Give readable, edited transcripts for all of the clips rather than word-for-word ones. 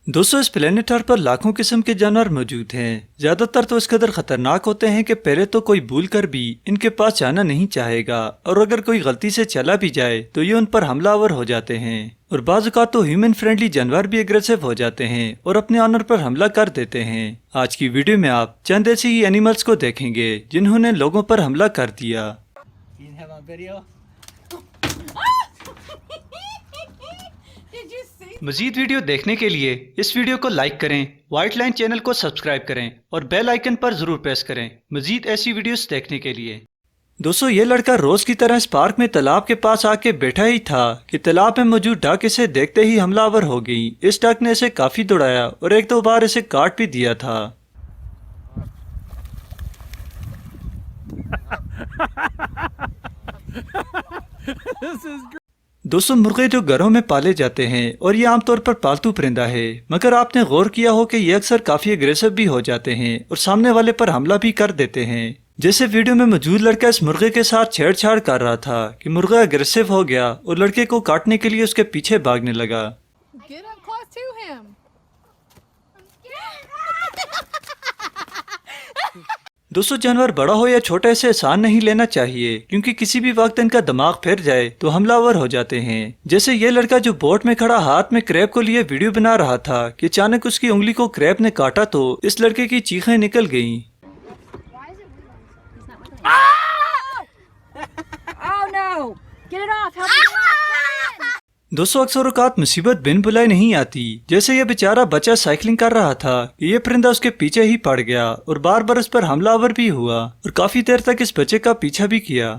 दोस्तों, इस planet earth पर लाखों किस्म के जानवर मौजूद हैं। ज्यादातर तो इस कदर खतरनाक होते हैं कि पहले तो कोई भूल कर भी इनके पास जाना नहीं चाहेगा, और अगर कोई गलती से चला भी जाए तो ये उन पर हमलावर हो जाते हैं। और बाज़ औक़ात तो ह्यूमन फ्रेंडली जानवर भी एग्रेसिव हो जाते हैं और अपने ऑनर पर हमला कर देते हैं। आज की वीडियो में आप चंद ऐसे ही एनिमल्स को देखेंगे जिन्होंने लोगों पर हमला कर दिया। मजीद वीडियो देखने के लिए इस वीडियो को लाइक करें, व्हाइट लाइन चैनल को सब्सक्राइब करें और बेल आइकन पर जरूर प्रेस करें मजीद ऐसी वीडियोस देखने के लिए। दोस्तों, ये लड़का रोज की तरह इस पार्क में तालाब के पास आके बैठा ही था कि तालाब में मौजूद डक इसे देखते ही हमलावर हो गई। इस डक ने इसे काफी दौड़ाया और एक दो बार इसे काट भी दिया था। दोस्तों, मुर्गे जो घरों में पाले जाते हैं और ये आमतौर पर पालतू परिंदा है, मगर आपने गौर किया हो कि ये अक्सर काफी अग्रेसिव भी हो जाते हैं और सामने वाले पर हमला भी कर देते हैं। जैसे वीडियो में मौजूद लड़का इस मुर्गे के साथ छेड़छाड़ कर रहा था कि मुर्गा अग्रेसिव हो गया और लड़के को काटने के लिए उसके पीछे भागने लगा। दोस्तों, जानवर बड़ा हो या छोटा इसे एहसान नहीं लेना चाहिए, क्योंकि किसी भी वक्त इनका दिमाग फिर जाए तो हमलावर हो जाते हैं। जैसे ये लड़का जो बोट में खड़ा हाथ में क्रैब को लिए वीडियो बना रहा था कि अचानक उसकी उंगली को क्रैब ने काटा तो इस लड़के की चीखें निकल गईं। दोस्तों, अक्सर औकात मुसीबत बिन बुलाए नहीं आती। जैसे ये बेचारा बच्चा साइकिलिंग कर रहा था कि ये परिंदा उसके पीछे ही पड़ गया और बार बार उस पर हमलावर भी हुआ और काफी देर तक इस बच्चे का पीछा भी किया।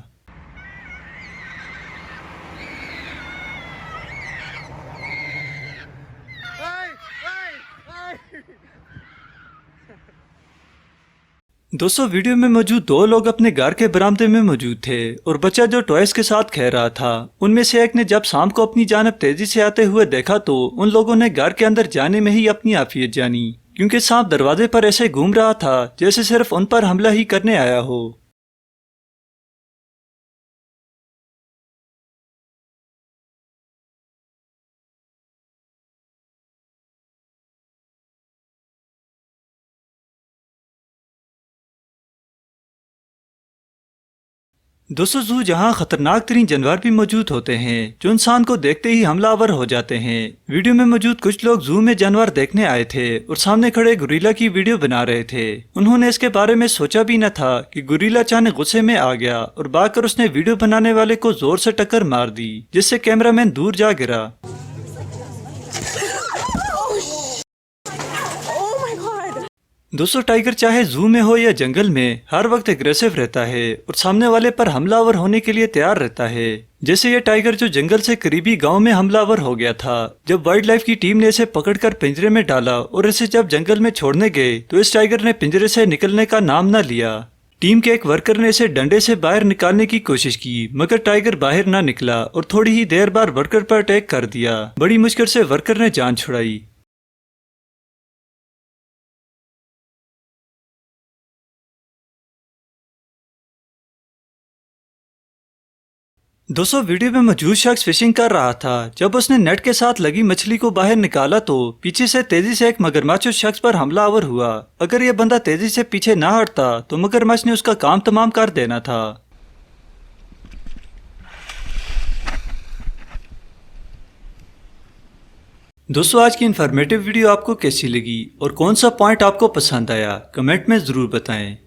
दोस्तों, वीडियो में मौजूद दो लोग अपने घर के बरामदे में मौजूद थे और बच्चा जो टॉयज के साथ खेल रहा था, उनमें से एक ने जब सांप को अपनी जानब तेजी से आते हुए देखा तो उन लोगों ने घर के अंदर जाने में ही अपनी आफियत जानी, क्योंकि सांप दरवाजे पर ऐसे घूम रहा था जैसे सिर्फ उन पर हमला ही करने आया हो। दोस्तों, जू जहाँ खतरनाक तरीन जानवर भी मौजूद होते हैं जो इंसान को देखते ही हमलावर हो जाते हैं। वीडियो में मौजूद कुछ लोग जू में जानवर देखने आए थे और सामने खड़े गोरिल्ला की वीडियो बना रहे थे। उन्होंने इसके बारे में सोचा भी न था कि गोरिल्ला अचानक गुस्से में आ गया और भागकर उसने वीडियो बनाने वाले को जोर से टक्कर मार दी, जिससे कैमरामैन दूर जा गिरा। दोस्तों, टाइगर चाहे जू में हो या जंगल में हर वक्त एग्रेसिव रहता है और सामने वाले पर हमलावर होने के लिए तैयार रहता है। जैसे ये टाइगर जो जंगल से करीबी गांव में हमलावर हो गया था जब वाइल्ड लाइफ की टीम ने इसे पकड़कर पिंजरे में डाला, और इसे जब जंगल में छोड़ने गए तो इस टाइगर ने पिंजरे से निकलने का नाम न लिया। टीम के एक वर्कर ने इसे डंडे से बाहर निकालने की कोशिश की, मगर टाइगर बाहर न निकला और थोड़ी ही देर बाद वर्कर पर अटैक कर दिया। बड़ी मुश्किल से वर्कर ने जान छुड़ाई। दोस्तों, वीडियो में मौजूद शख्स फिशिंग कर रहा था। जब उसने नेट के साथ लगी मछली को बाहर निकाला तो पीछे से तेजी से एक मगरमच्छ उस शख्स पर हमलावर हुआ। अगर यह बंदा तेजी से पीछे ना हटता तो मगरमच्छ ने उसका काम तमाम कर देना था। दोस्तों, आज की इन्फॉर्मेटिव वीडियो आपको कैसी लगी और कौन सा पॉइंट आपको पसंद आया, कमेंट में जरूर बताएं।